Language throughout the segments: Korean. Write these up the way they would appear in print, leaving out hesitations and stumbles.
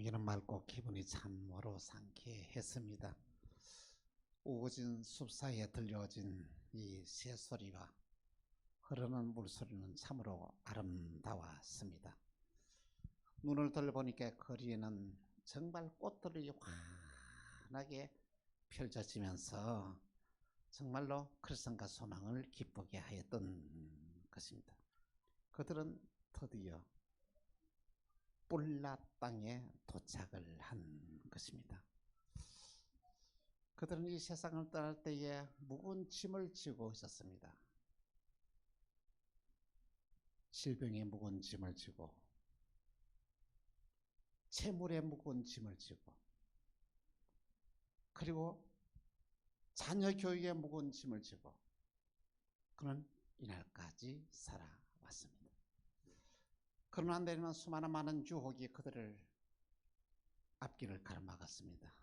공기는 맑고 기분이 참으로 상쾌했습니다. 우거진 숲 사이에 들려진 이 새소리와 흐르는 물소리는 참으로 아름다웠습니다. 눈을 들어보니까 거리에는 정말 꽃들이 환하게 펼쳐지면서 정말로 크리스찬과 소망을 기쁘게 하였던 것입니다. 그들은 드디어 뿔라 땅에 도착을 한 것입니다. 그들은 이 세상을 떠날 때에 무거운 짐을 지고 있었습니다. 질병의 무거운 짐을 지고, 채물의 무거운 짐을 지고, 그리고 자녀 교육의 무거운 짐을 지고 그는 이날까지 살아왔습니다. 그러나 내리는 수많은 많은 유혹이 그들을 앞길을 가로막았습니다.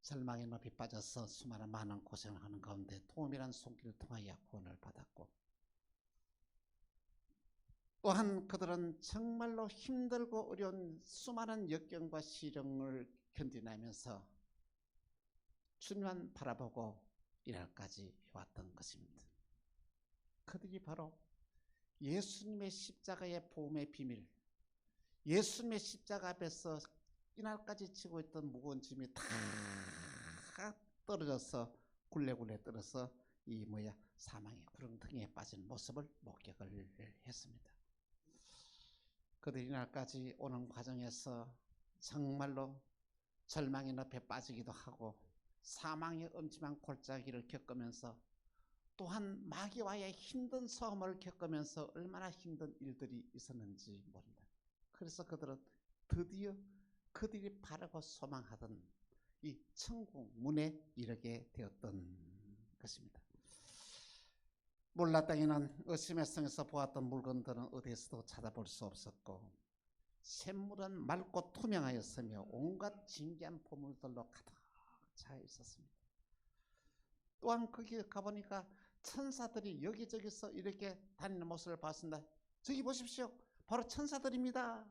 절망의 높이 빠져서 수많은 많은 고생을 하는 가운데 도움이란 손길을 통하여 구원을 받았고, 또한 그들은 정말로 힘들고 어려운 수많은 역경과 시련을 견디내면서 주님만 바라보고 이날까지 왔던 것입니다. 그들이 바로 예수님의 십자가의 보험의 비밀, 예수님의 십자가 앞에서 이날까지 지고 있던 무거운 짐이 다 떨어져서 굴레굴레 떨어서 사망의 구렁텅이에 빠진 모습을 목격을 했습니다. 그들이 이날까지 오는 과정에서 정말로 절망의 늪에 빠지기도 하고 사망의 엄침한 골짜기를 겪으면서 또한 마귀와의 힘든 싸움을 겪으면서 얼마나 힘든 일들이 있었는지 모릅니다. 그래서 그들은 드디어 그들이 바라고 소망하던 이 천국 문에 이르게 되었던 것입니다. 몰라 땅에는 의심의 성에서 보았던 물건들은 어디에서도 찾아볼 수 없었고, 샘물은 맑고 투명하였으며 온갖 신기한 보물들로 가득 차 있었습니다. 또한 거기 가보니까 천사들이 여기저기서 이렇게 다니는 모습을 봤습니다. 저기 보십시오, 바로 천사들입니다.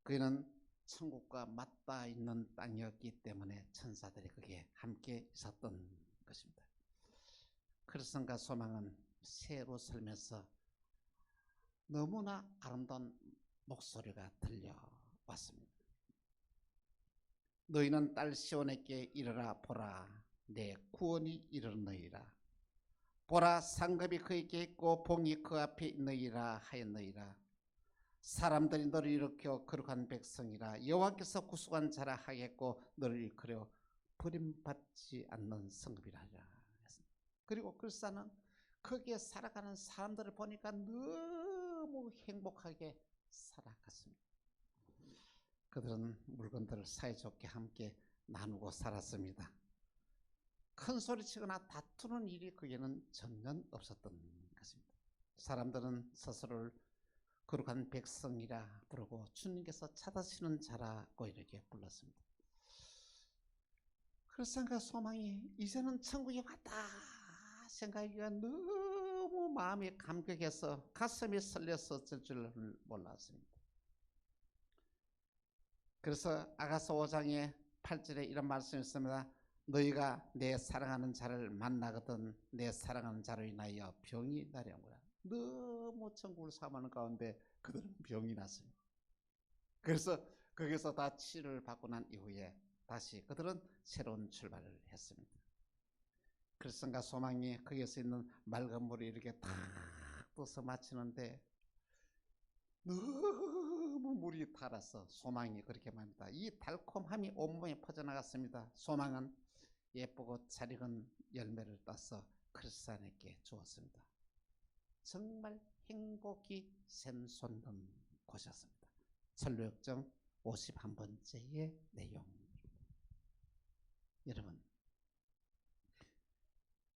그는 천국과 맞닿아 있는 땅이었기 때문에 천사들이 거기에 함께 있었던 것입니다. 크리스찬과 소망은 새로 살면서 너무나 아름다운 목소리가 들려왔습니다. 너희는 딸 시온에게 이르라. 보라, 내 구원이 이르느니라. 보라, 상급이 그에게 있고 봉이 그 앞에 있느니라 하였느니라. 사람들이 너를 일으켜 거룩한 백성이라. 여호와께서 구속한 자라 하겠고 너를 일컬어 버림받지 않는 성읍이라 하라. 그리고 크리스찬은 거기에 살아가는 사람들을 보니까 너무 행복하게 살아갔습니다. 그들은 물건들을 사이좋게 함께 나누고 살았습니다. 큰 소리치거나 다투는 일이 그에는 전혀 없었던 것입니다. 사람들은 스스로를 거룩한 백성이라 부르고 주님께서 찾으시는 자라고 이렇게 불렀습니다. 크리스찬과 소망이 이제는 천국에 왔다 생각하기가 너무 마음이 감격해서 가슴이 설레었을 줄 몰랐습니다. 그래서 아가서 5장의 8절에 이런 말씀이 있습니다. 너희가 내 사랑하는 자를 만나거든 내 사랑하는 자로 인하여 병이 나려는구나. 너무 천국을 사모하는 가운데 그들은 병이 났습니다. 그래서 거기서 다 치료를 받고 난 이후에 다시 그들은 새로운 출발을 했습니다. 크리스찬과 소망이 거기에서 있는 맑은 물이 이렇게 탁 떠서 마치는데 너무 물이 달아서 소망이 그렇게 말합니다. 이 달콤함이 온몸에 퍼져나갔습니다. 소망은 예쁘고 잘 익은 열매를 따서 크리스찬에게 주었습니다. 정말 행복이 샘솟는 곳이었습니다. 설교역정 51번째의 내용입니다.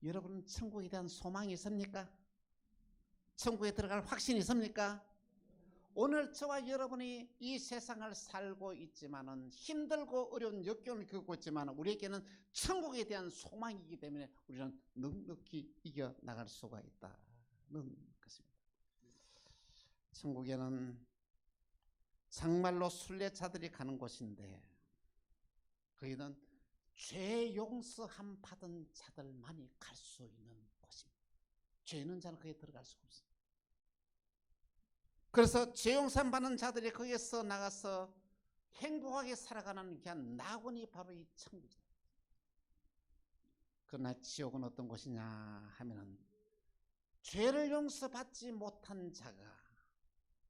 여러분 천국에 대한 소망이 있습니까? 천국에 들어갈 확신이 있습니까? 오늘 저와 여러분이 이 세상을 살고 있지만은 힘들고 어려운 역경을 겪고 있지만 우리에게는 천국에 대한 소망이기 때문에 우리는 넉넉히 이겨나갈 수가 있다는 것입니다. 천국에는 정말로 순례자들이 가는 곳인데 거기는 죄 용서함 받은 자들만이 갈 수 있는 곳입니다. 죄 있는 자는 거기에 들어갈 수가 없어요. 그래서 죄 용서함 받는 자들이 거기에서 나가서 행복하게 살아가는 게 낙원이 바로 이 천국이다. 그러나 지옥은 어떤 곳이냐 하면은 죄를 용서받지 못한 자가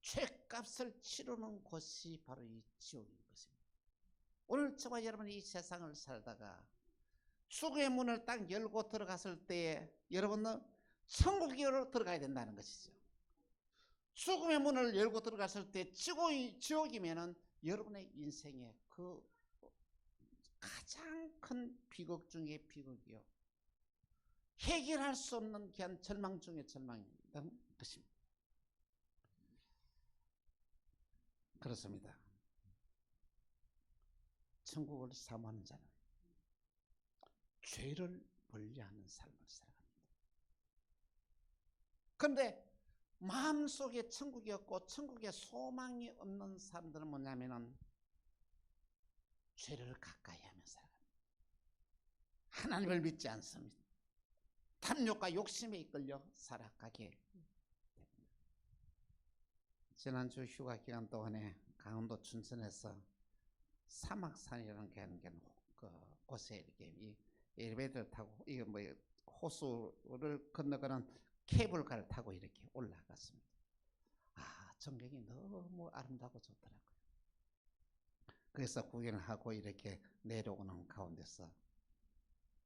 죄값을 치르는 곳이 바로 이 지옥인 것입니다. 오늘 저와 여러분이 이 세상을 살다가 죽음의 문을 딱 열고 들어갔을 때에 여러분은 천국으로 들어가야 된다는 것이죠. 죽음의 문을 열고 들어갔을 때 지옥이면은 여러분의 인생의 그 가장 큰 비극 중에 비극이요, 해결할 수 없는 그냥 절망 중에 절망인 것입니다. 그렇습니다. 천국을 사모하는 자는 죄를 멀리하는 삶을 살아갑니다. 그런데 마음속에 천국이 없고 천국에 소망이 없는 사람들은 뭐냐면은 죄를 가까이 하며 살아갑니다. 하나님을 믿지 않습니다. 탐욕과 욕심에 이끌려 살아가게 됩니다. 지난주 휴가 기간 동안에 강원도 춘천에서 사막산이라는 그 곳에 이렇게 이 엘리베이터를 타고 이거 뭐 호수를 건너가는 케이블카를 타고 이렇게 올라갔습니다. 전경이 너무 아름다고 좋더라고요. 그래서 구경을 하고 이렇게 내려오는 가운데서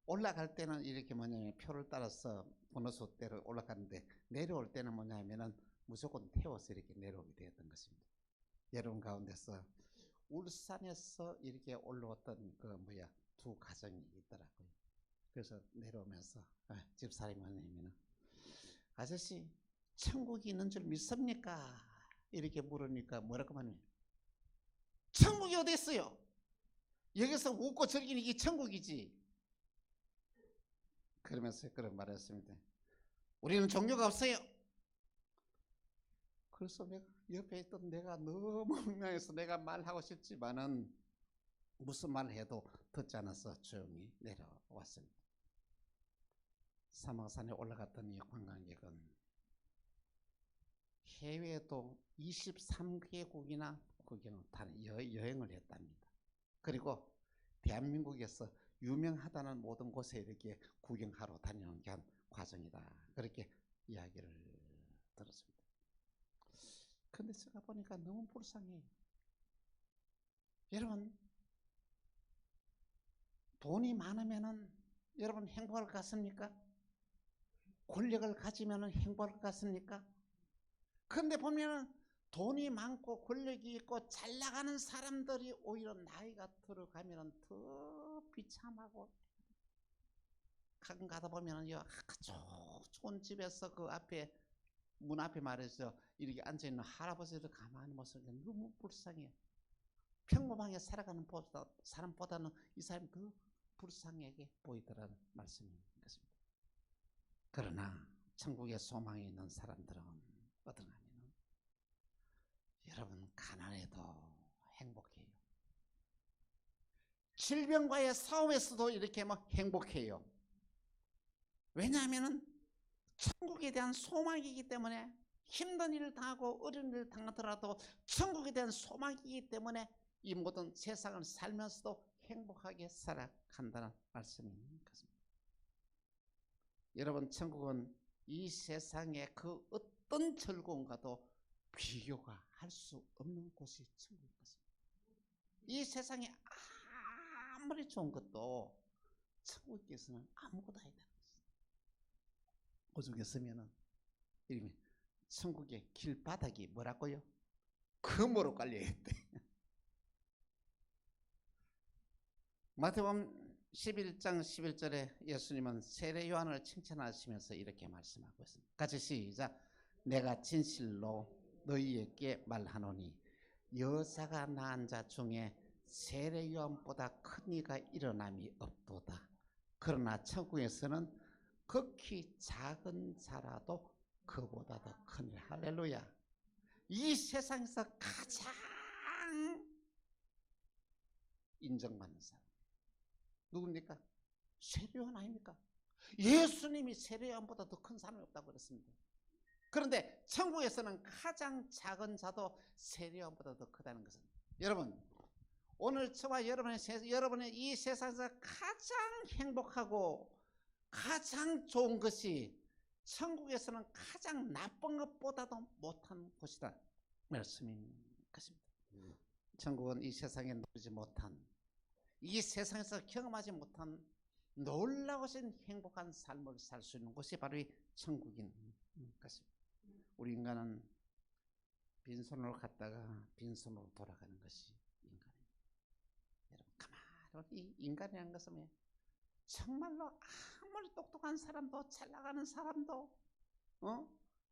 올라갈 때는 이렇게 뭐냐면 표를 따라서 번호수대로 올라가는데 내려올 때는 뭐냐면은 무조건 태워서 이렇게 내려오게 되었던 것입니다. 여러분 가운데서 울산에서 이렇게 올라왔던 두 가정이 있더라고요. 그래서 내려오면서 집사람이 뭐냐면 아저씨 천국이 있는 줄 믿습니까? 이렇게 물으니까 뭐라고 말해요? 천국이 어디 있어요? 여기서 웃고 즐기는 게 천국이지. 그러면서 그런 말을 했습니다. 우리는 종교가 없어요. 그래서 내가 옆에 있던 내가 너무 흥분해서 내가 말하고 싶지만은 무슨 말을 해도 듣지 않아서 조용히 내려왔습니다. 사막산에 올라갔던 이 관광객은 해외도 23개국이나 여행을 했답니다. 그리고 대한민국에서 유명하다는 모든 곳에 이렇게 구경하러 다니는 게 한 과정이다. 그렇게 이야기를 들었습니다. 그런데 제가 보니까 너무 불쌍해요. 여러분, 돈이 많으면은 여러분 행복할 것 같습니까? 권력을 가지면은 행복할 것 같습니까? 그런데 보면은 돈이 많고 권력이 있고 잘 나가는 사람들이 오히려 나이가 들어가면은 더 비참하고, 가끔 가다 보면은요, 좋은 집에서 그 앞에 문 앞에 말해서 이렇게 앉아 있는 할아버지를 가만히 보니까 너무 불쌍해요. 평범하게 살아가는 사람보다는 이 사람이 더 불쌍하게 보이더라는 말씀인 것입니다. 그러나 천국에 소망이 있는 사람들은 어떤가 하면 여러분 가난해도 행복해요. 질병과의 싸움에서도 이렇게 막 행복해요. 왜냐하면 천국에 대한 소망이기 때문에 힘든 일을 당하고 어려운 일을 당하더라도 천국에 대한 소망이기 때문에 이 모든 세상을 살면서도 행복하게 살아간다는 말씀인 것입니다. 여러분, 천국은 이 세상의 그 어떤 즐거움과도 비교가 할 수 없는 곳이 천국인 것입니다. 이 세상에 아무리 좋은 것도 천국에서는 아무것도 아니다. 오죽 했으면은 천국의 길바닥이 뭐라고요? 금으로 깔려있대. 마태복음 11장 11절에 예수님은 세례 요한을 칭찬하시면서 이렇게 말씀하고 있습니다. 같이 시작. 내가 진실로 너희에게 말하노니 여자가 낳은 자 중에 세례 요한보다 큰 이가 일어남이 없도다. 그러나 천국에서는 극히 작은 자라도 그보다 더 큰 일. 할렐루야. 이 세상에서 가장 가장 인정받는 사람 누굽니까? 세례요한 아닙니까? 예수님이 세례요한보다 더 큰 사람이 없다고 그랬습니다. 그런데 천국에서는 가장 작은 자도 세례요한보다 더 크다는 것은, 여러분 오늘 저와 여러분의 이 세상에서 가장 행복하고 가장 좋은 것이 천국에서는 가장 나쁜 것보다도 못한 곳이다 말씀인 것입니다. 천국은 이 세상에 누리지 못한, 이 세상에서 경험하지 못한 놀라우신 행복한 삶을 살 수 있는 곳이 바로 이 천국인 것입니다. 우리 인간은 빈손으로 갔다가 빈손으로 돌아가는 것이 인간입니다. 여러분 가만히 인간이라는 것은 정말로 아무리 똑똑한 사람도 잘 나가는 사람도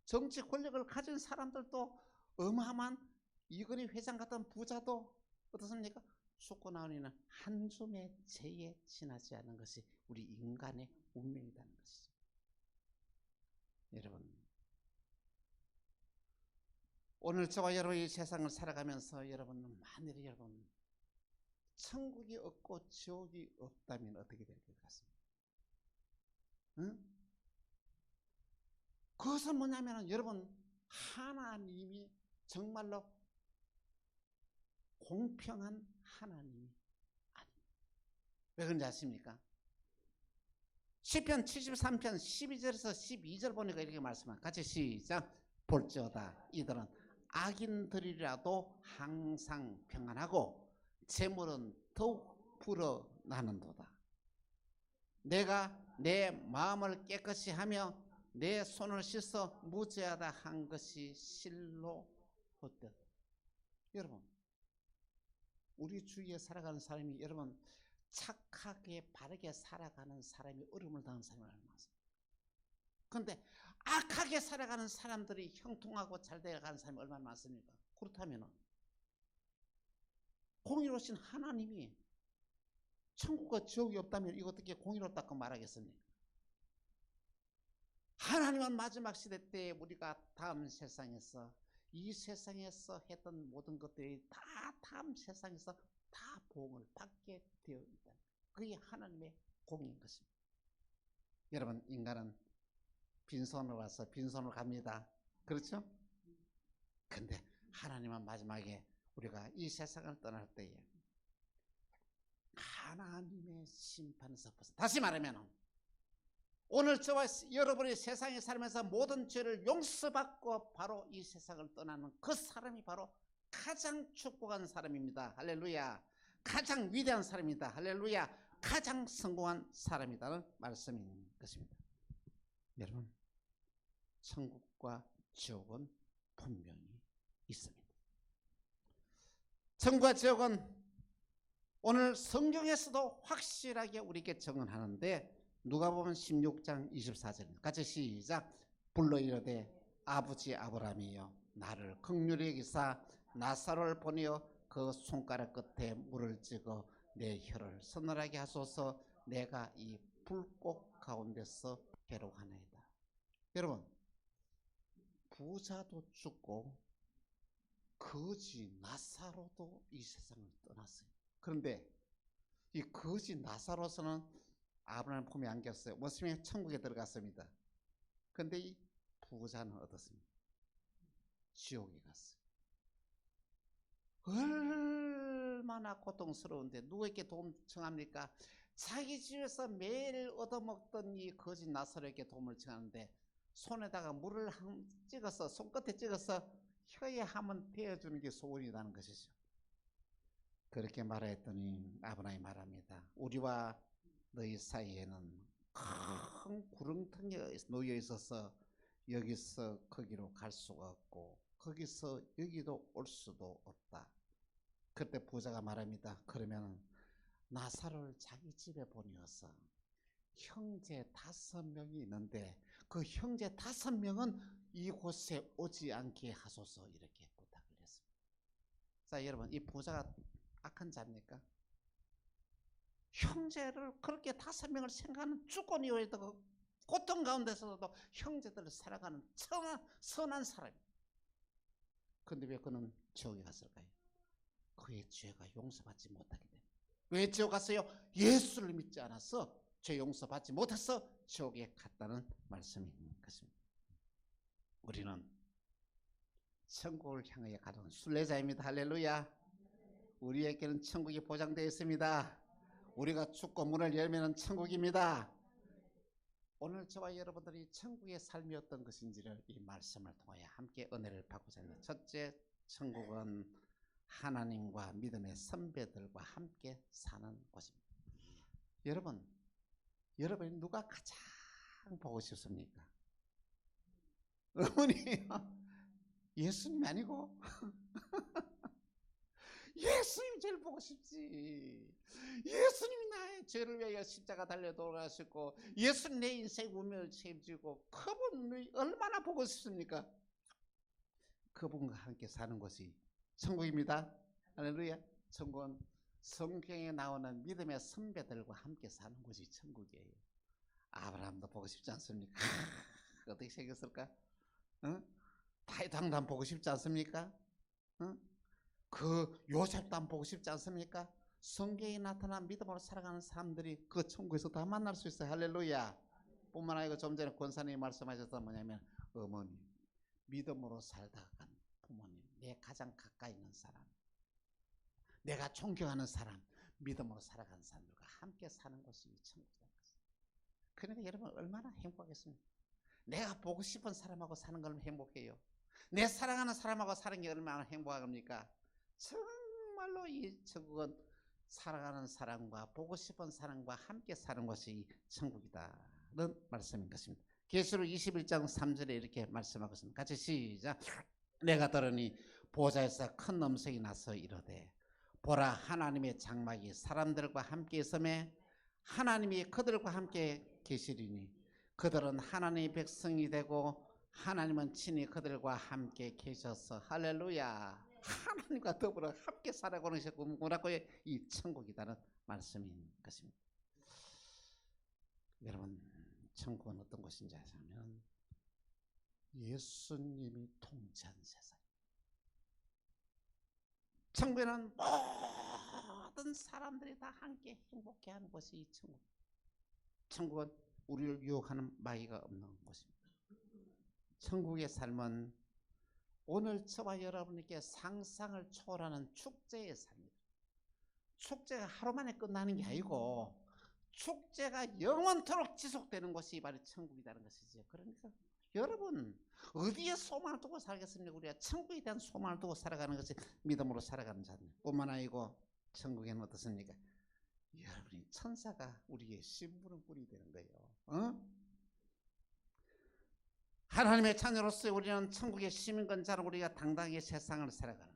정치 권력을 가진 사람들도 어마어마한 이건희 회장 같은 부자도 어떻습니까? 죽고 나오니는 한숨의 죄에 지나지 않은 것이 우리 인간의 운명이라는 것이죠. 여러분 오늘 저와 여러분이 세상을 살아가면서 여러분은 만일에 여러분 천국이 없고 지옥이 없다면 어떻게 될 것 같습니까? 그것은 뭐냐면 여러분 하나님이 정말로 공평한 하나님이 아닙니다. 왜 그런지 아십니까? 시편 73편 12절에서 12절 보니까 이렇게 말씀합니다. 같이 시작. 볼지어다 이들은 악인들이라도 항상 평안하고 재물은 더욱 불어나는도다. 내가 내 마음을 깨끗이 하며 내 손을 씻어 무죄하다 한 것이 실로 헛되다. 여러분 우리 주위에 살아가는 사람이 여러분 착하게 바르게 살아가는 사람이 어려움을 당하는 사람이 얼마나 많습니까? 그런데 악하게 살아가는 사람들이 형통하고 잘 되어가는 사람이 얼마나 많습니까? 그렇다면 공의로우신 하나님이 천국과 지옥이 없다면 이거 어떻게 공의롭다고 말하겠습니까? 하나님은 마지막 시대 때 우리가 다음 세상에서 이 세상에서 했던 모든 것들이 다 다음 세상에서 다 보응을 받게 되어 있다. 그게 하나님의 공인 것입니다. 여러분 인간은 빈손으로 와서 빈손으로 갑니다. 그렇죠? 근데 하나님은 마지막에 우리가 이 세상을 떠날 때에 하나님의 심판에서 벗어, 다시 말하면 오늘 저와 여러분이 세상에 살면서 모든 죄를 용서받고 바로 이 세상을 떠나는 그 사람이 바로 가장 축복한 사람입니다. 할렐루야. 가장 위대한 사람이다. 할렐루야. 가장 성공한 사람이다는 말씀인 것입니다. 여러분 천국과 지옥은 분명히 있습니다. 천국과 지옥은 오늘 성경에서도 확실하게 우리에게 증언하는데 누가복음 16장 24절 같이 시작. 불러 이르되 아버지 아브라함이여 나를 긍휼히 여기사 나사로를 보내어 그 손가락 끝에 물을 찍어 내 혀를 서늘하게 하소서. 내가 이 불꽃 가운데서 괴로워하나이다. 여러분 부자도 죽고 거지 나사로도 이 세상을 떠났어요. 그런데 이 거지 나사로서는 아브라함 품에 안겼어요. 무슨 천국에 들어갔습니다. 그런데 이 부자는 어떻습니까? 지옥에 갔어요. 얼마나 고통스러운데 누구에게 도움 청합니까? 자기 집에서 매일 얻어먹던 이 거지 나사로에게 도움을 청하는데 손에다가 물을 찍어서 손끝에 찍어서 혀에 한번 대어주는 게 소원이라는 것이죠. 그렇게 말했더니 아브라함이 말합니다. 우리와 너희 사이에는 큰 구렁텅이가 놓여 있어서 여기서 거기로 갈 수가 없고 거기서 여기도 올 수도 없다. 그때 부자가 말합니다. 그러면 나사로를 자기 집에 보내어서 형제 5명이 있는데 그 형제 5명은 이곳에 오지 않게 하소서 이렇게 부탁을 했습니다. 자 여러분 이 부자가 악한 자입니까? 형제를 그렇게 5명을 생각하는 주권이어도 고통 가운데서도 형제들을 사랑하는 선한 사람입니다. 그런데 왜 그는 지옥에 갔을까요? 그의 죄가 용서받지 못하게 됩니다. 왜 지옥 갔어요? 예수를 믿지 않아서 죄 용서받지 못해서 지옥에 갔다는 말씀인 것입니다. 우리는 천국을 향하여 가는 순례자입니다. 할렐루야. 우리에게는 천국이 보장되어 있습니다. 우리가 죽고 문을 열면 천국입니다. 오늘 저와 여러분들이 천국의 삶이 어떤 것인지를 이 말씀을 통하여 함께 은혜를 받고자 합니다. 첫째, 천국은 하나님과 믿음의 선배들과 함께 사는 곳입니다. 여러분이 누가 가장 보고 싶습니까? 어머니요? 예수님 아니고? 예수님 제일 보고 싶지. 예수님이 나의 죄를 위하여 십자가 달려 돌아가셨고 예수님 내 인생 운명을 책임지고 그분이 얼마나 보고 싶습니까? 그분과 함께 사는 곳이 천국입니다. 할렐루야. 천국은 성경에 나오는 믿음의 선배들과 함께 사는 곳이 천국이에요. 아브라함도 보고 싶지 않습니까? 어떻게 생겼을까? 다윗 왕도 보고 싶지 않습니까? 그 요셉도 안 보고 싶지 않습니까? 성경에 나타난 믿음으로 살아가는 사람들이 그 천국에서 다 만날 수 있어요. 할렐루야. 뿐만 아니라 좀 전에 권사님이 말씀하셨던 뭐냐면 어머니, 믿음으로 살다가 간 부모님, 내 가장 가까이 있는 사람, 내가 존경하는 사람, 믿음으로 살아가는 사람들과 함께 사는 곳이 천국이다. 그러니까 여러분 얼마나 행복하겠습니까? 내가 보고 싶은 사람하고 사는 걸 행복해요. 내 사랑하는 사람하고 사는 게 얼마나 행복합니까? 정말로 이 천국은 사랑하는 사람과 보고 싶은 사람과 함께 사는 것이 천국이다는 말씀인 것입니다. 계시록 21장 3절에 이렇게 말씀하고 있습니다. 같이 시작. 내가 들으니 보좌에서 큰 음성이 나서 이르되 보라, 하나님의 장막이 사람들과 함께 있으매 하나님이 그들과 함께 계시리니 그들은 하나님의 백성이 되고 하나님은 친히 그들과 함께 계셔서 할렐루야. 하나님과 더불어 함께 살아가는 것이 이 천국이라는 말씀인 것입니다. 여러분, 천국은 어떤 곳인지 아시면 예수님이 통치하는 세상. 천국에는 모든 사람들이 다 함께 행복해하는 곳이 이 천국. 천국은 우리를 유혹하는 마귀가 없는 곳입니다. 천국의 삶은 오늘 저와 여러분에게 상상을 초월하는 축제의 삶입니다. 축제가 하루 만에 끝나는 게 아니고 축제가 영원토록 지속되는 것이 바로 천국이라는 것이죠. 그러니까 여러분 어디에 소망을 두고 살겠습니까? 우리가 천국에 대한 소망을 두고 살아가는 것이 믿음으로 살아가는 자입니다. 뿐만 아니고 천국에는 어떻습니까? 여러분이 천사가 우리의 심부름꾼이 되는 거예요. 하나님의 자녀로서 우리는 천국의 시민권자로 우리가 당당히 세상을 살아가는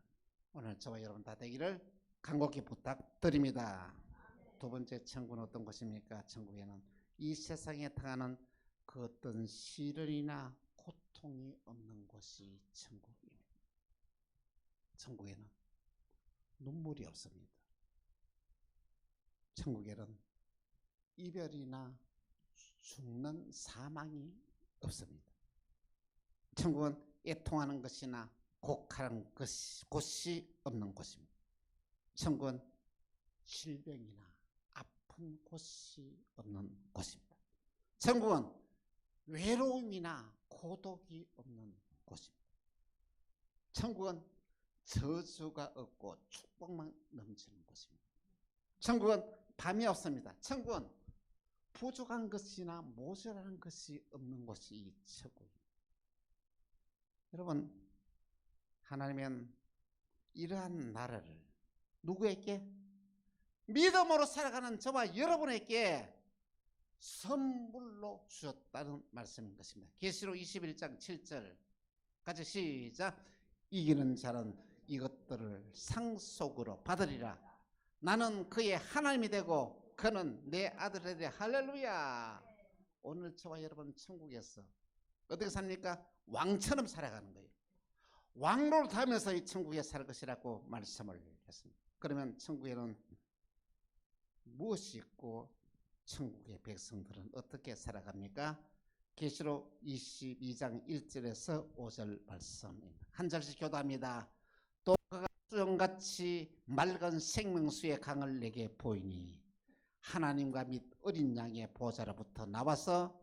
오늘 저와 여러분 다 되기를 간곡히 부탁드립니다. 두 번째, 천국은 어떤 곳입니까? 천국에는 이 세상에 당하는 그 어떤 시련이나 고통이 없는 곳이 천국입니다. 천국에는 눈물이 없습니다. 천국에는 이별이나 죽는 사망이 없습니다. 천국은 애통하는 것이나 곡하는 곳이 없는 곳입니다. 천국은 질병이나 아픈 곳이 없는 곳입니다. 천국은 외로움이나 고독이 없는 곳입니다. 천국은 저주가 없고 축복만 넘치는 곳입니다. 천국은 밤이 없습니다. 천국은 부족한 것이나 모자란 것이 없는 곳이 이 천국입니다. 여러분, 하나님은 이러한 나라를 누구에게? 믿음으로 살아가는 저와 여러분에게 선물로 주셨다는 말씀인 것입니다. 계시록 21장 7절 같이 시작. 이기는 자는 이것들을 상속으로 받으리라. 나는 그의 하나님이 되고 그는 내 아들이 되리라. 할렐루야. 오늘 저와 여러분 천국에서 어떻게 삽니까? 왕처럼 살아가는 거예요. 왕로를 타면서 이 천국에 살 것이라고 말씀을 했습니다. 그러면 천국에는 무엇이 있고 천국의 백성들은 어떻게 살아갑니까? 계시록 22장 1절에서 5절 말씀입니다. 한 절씩 교도합니다. 또 그가 수정같이 맑은 생명수의 강을 내게 보이니 하나님과 및 어린 양의 보좌로부터 나와서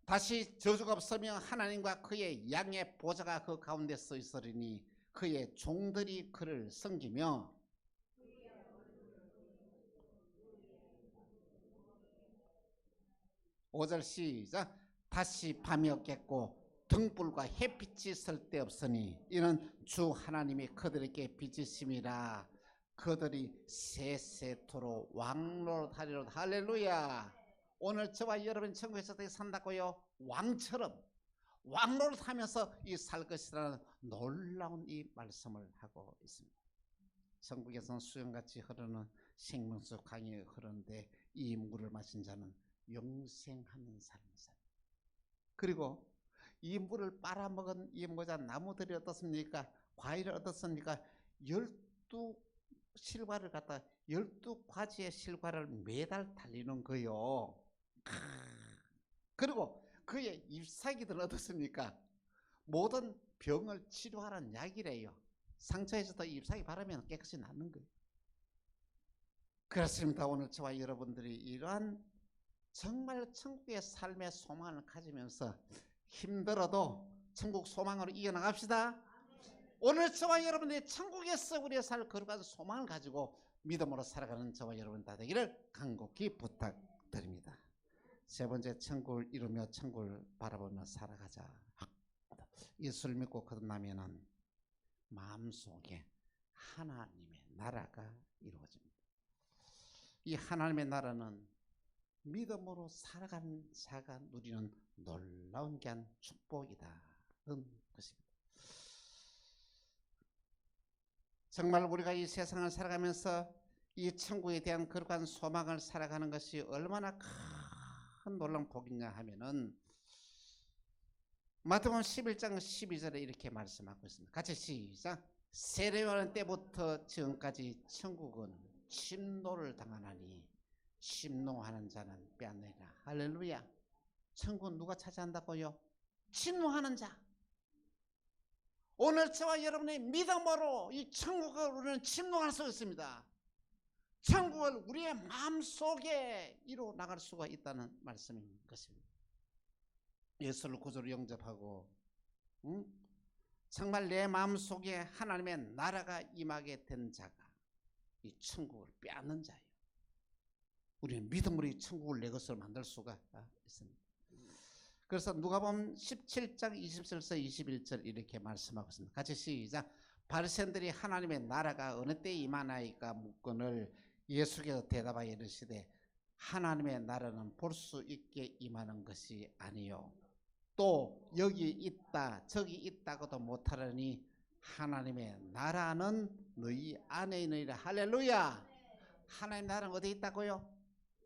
다시 저주가 없으며 하나님과 그의 양의 보좌가 그 가운데 서 있으리니 그의 종들이 그를 섬기며 5절 시작. 다시 밤이 없겠고 등불과 햇빛이 쓸데없으니 이는 주 하나님이 그들에게 빚으심이라. 그들이 세세토록 왕노릇하리로다. 할렐루야. 오늘 저와 여러분 천국에서 어떻게 산다고요? 왕처럼 왕노릇하면서 이 살 것이라는 놀라운 이 말씀을 하고 있습니다. 천국에서는 수영같이 흐르는 생명수 강이 흐르는데 이 물을 마신 자는 영생하는 삶을 삽니다. 그리고 이 물을 빨아먹은 이 모자 나무들이 어떻습니까? 과일을 어떻습니까? 12실과를 갖다 12가지의 실과를 매달 달리는 거요. 그리고 그의 잎사귀들은 어떻습니까? 모든 병을 치료하는 약이래요. 상처에서도 잎사귀 바르면 깨끗이 낫는 거예요. 그렇습니다. 오늘 저와 여러분들이 이러한 정말 천국의 삶의 소망을 가지면서 힘들어도 천국 소망으로 이어나갑시다. 오늘 저와 여러분들이 천국에서 우리의 살 거룩한 소망을 가지고 믿음으로 살아가는 저와 여러분 다 되기를 간곡히 부탁드립니다. 세 번째, 천국을 이루며 천국을 바라보며 살아가자. 예수를 믿고 거듭나면은 마음속에 하나님의 나라가 이루어집니다. 이 하나님의 나라는 믿음으로 살아가는 자가 누리는 놀라운 귀한 축복이다는 것입니다. 정말 우리가 이 세상을 살아가면서 이 천국에 대한 거룩한 소망을 살아가는 것이 얼마나 큰 놀라운 복이냐 하면은 마태복음 11장 12절에 이렇게 말씀하고 있습니다. 같이 시작. 세례요한 때부터 지금까지 천국은 침노를 당하나니 침노하는 자는 빼앗느니라. 할렐루야. 천국은 누가 차지한다고요? 침노하는 자. 오늘 저와 여러분의 믿음으로 이 천국을 우리는 침노할 수 있습니다. 천국을 우리의 마음속에 이루어 나갈 수가 있다는 말씀인 것입니다. 예수를 구주로 영접하고 정말 내 마음속에 하나님의 나라가 임하게 된 자가 이 천국을 빼앗는 자예요. 우리는 믿음으로 이 천국을 내 것으로 만들 수가 있습니다. 그래서 누가복음 17장 20절에서 21절 이렇게 말씀하고 있습니다. 같이 시작. 바리새인들이 하나님의 나라가 어느 때 임하나이까 묻거늘 예수께서 대답하여 이르시되 하나님의 나라는 볼 수 있게 임하는 것이 아니요 또 여기 있다 저기 있다고도 못하려니 하나님의 나라는 너희 안에 있느니라. 할렐루야. 하나님의 나라는 어디에 있다고요?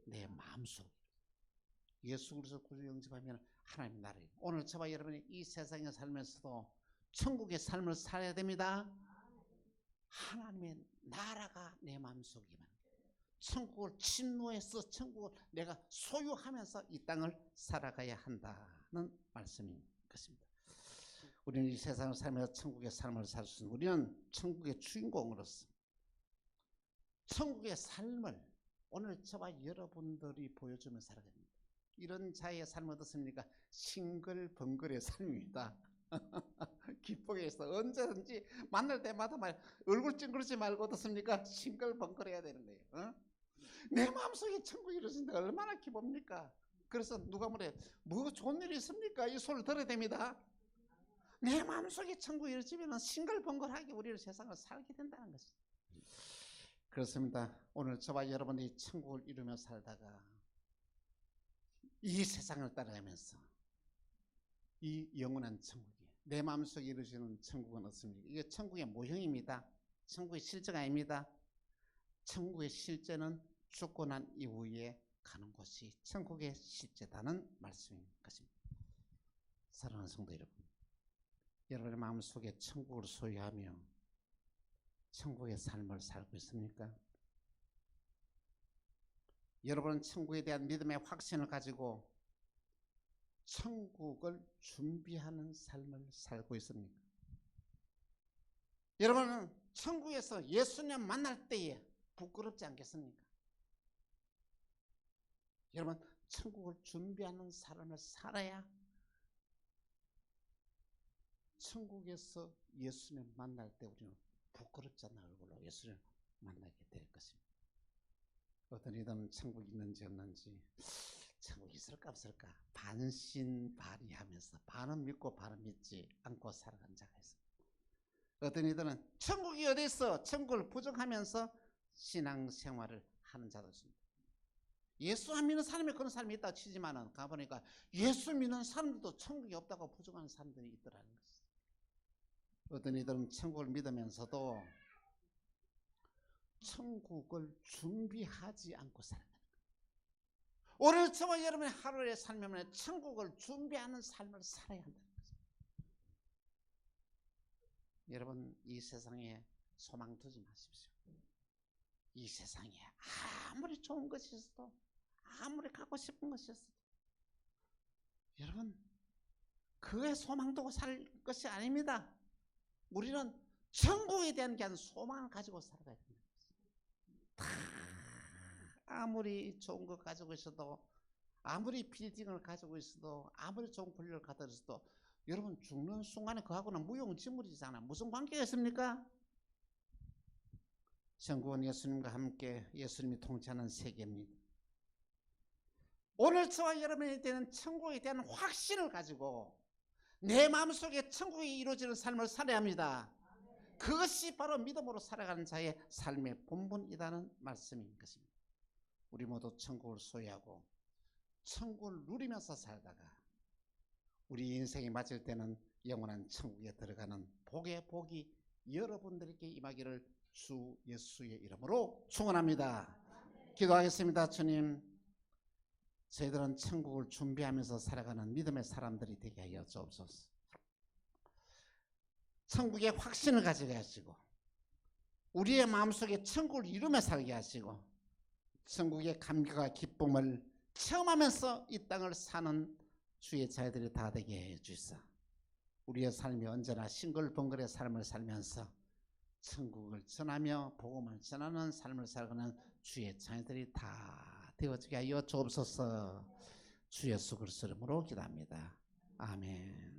내 마음속. 예수 그리스도 구주 영접하면 하나님 나라예요. 오늘 저와 여러분이 이 세상에 살면서도 천국의 삶을 살아야 됩니다. 하나님의 나라가 내 마음속이면 천국을 침노해서 천국을 내가 소유하면서 이 땅을 살아가야 한다는 말씀인 것입니다. 우리는 이 세상을 살면서 천국의 삶을 살 수 있는 우리는 천국의 주인공으로서 천국의 삶을 오늘 저와 여러분들이 보여주며 살아갑니다. 이런 자의 삶은 어떻습니까? 싱글벙글의 삶입니다. 기쁘게 해서 언제든지 만날 때마다 얼굴 찡그리지 말고 어떻습니까? 싱글벙글해야 되는 거예요. 어? 내 마음속에 천국이 이루어진다 얼마나 기쁩니까? 그래서 누가 뭐래? 뭐 좋은 일이 있습니까? 이 소리를 들어야 됩니다. 내 마음속에 천국이 이루어지면 싱글벙글하게 우리는 세상을 살게 된다는 것이죠. 그렇습니다. 오늘 저와 여러분이 천국을 이루며 살다가 이 세상을 따라가면서 이 영원한 천국이 내 마음속에 이루어지는 천국은 어떻습니까? 이게 천국의 모형입니다. 천국의 실제가 아닙니다. 천국의 실제는 죽고 난 이후에 가는 곳이 천국의 실제다는 말씀인 것입니다. 사랑하는 성도 여러분, 여러분의 마음속에 천국을 소유하며 천국의 삶을 살고 있습니까? 여러분은 천국에 대한 믿음의 확신을 가지고 천국을 준비하는 삶을 살고 있습니까? 여러분은 천국에서 예수님 만날 때에 부끄럽지 않겠습니까? 여러분, 천국을 준비하는 삶을 살아야 천국에서 예수님 만날 때 우리는 부끄럽지 않은 얼굴로 예수님 만나게 될 것입니다. 어떤 이들은 천국이 있는지 없는지, 천국이 있을까 없을까 반신반의하면서 반은 믿고 반은 믿지 않고 살아간 자가 있습니다. 어떤 이들은 천국이 어디 있어? 천국을 부정하면서 신앙생활을 하는 자도 있습니다. 예수 안 믿는 사람이 그런 사람이 있다고 치지만은 가보니까 예수 믿는 사람들도 천국이 없다고 부정하는 사람들이 있더라는 것입니다. 어떤 이들은 천국을 믿으면서도 천국을 준비하지 않고 살아가는 거예요. 오늘 저와 여러분의 하루의 삶에 천국을 준비하는 삶을 살아야 한다는 거죠. 여러분, 이 세상에 소망 두지 마십시오. 이 세상에 아무리 좋은 것이 있어도, 아무리 갖고 싶은 것이 있어도 여러분, 그에 소망 두고 살 것이 아닙니다. 우리는 천국에 대한 게 아니라 소망을 가지고 살아가야 됩니다. 다 아무리 좋은 것 가지고 있어도, 아무리 빌딩을 가지고 있어도, 아무리 좋은 권력을 갖다 있어도 여러분 죽는 순간에 그하고는 무용지물이잖아요. 무슨 관계가 있습니까? 천국은 예수님과 함께 예수님이 통치하는 세계입니다. 오늘 저와 여러분에 대한 천국에 대한 확신을 가지고 내 마음속에 천국이 이루어지는 삶을 살아야 합니다. 그것이 바로 믿음으로 살아가는 자의 삶의 본분이라는 말씀인 것입니다. 우리 모두 천국을 소유하고 천국을 누리면서 살다가 우리 인생이 맞을 때는 영원한 천국에 들어가는 복의 복이 여러분들에게 임하기를 주 예수의 이름으로 축원합니다. 기도하겠습니다. 주님, 저희들은 천국을 준비하면서 살아가는 믿음의 사람들이 되게 하여 주옵소서. 천국의 확신을 가지게 하시고 우리의 마음속에 천국을 이루며 살게 하시고 천국의 감격과 기쁨을 체험하면서 이 땅을 사는 주의 자녀들이 다 되게 해주시사 우리의 삶이 언제나 싱글벙글의 삶을 살면서 천국을 전하며 복음을 전하는 삶을 살아가는 주의 자녀들이 다 되어지게 하여 주옵소서. 주 예수 그리스도 이름으로 기도합니다. 아멘.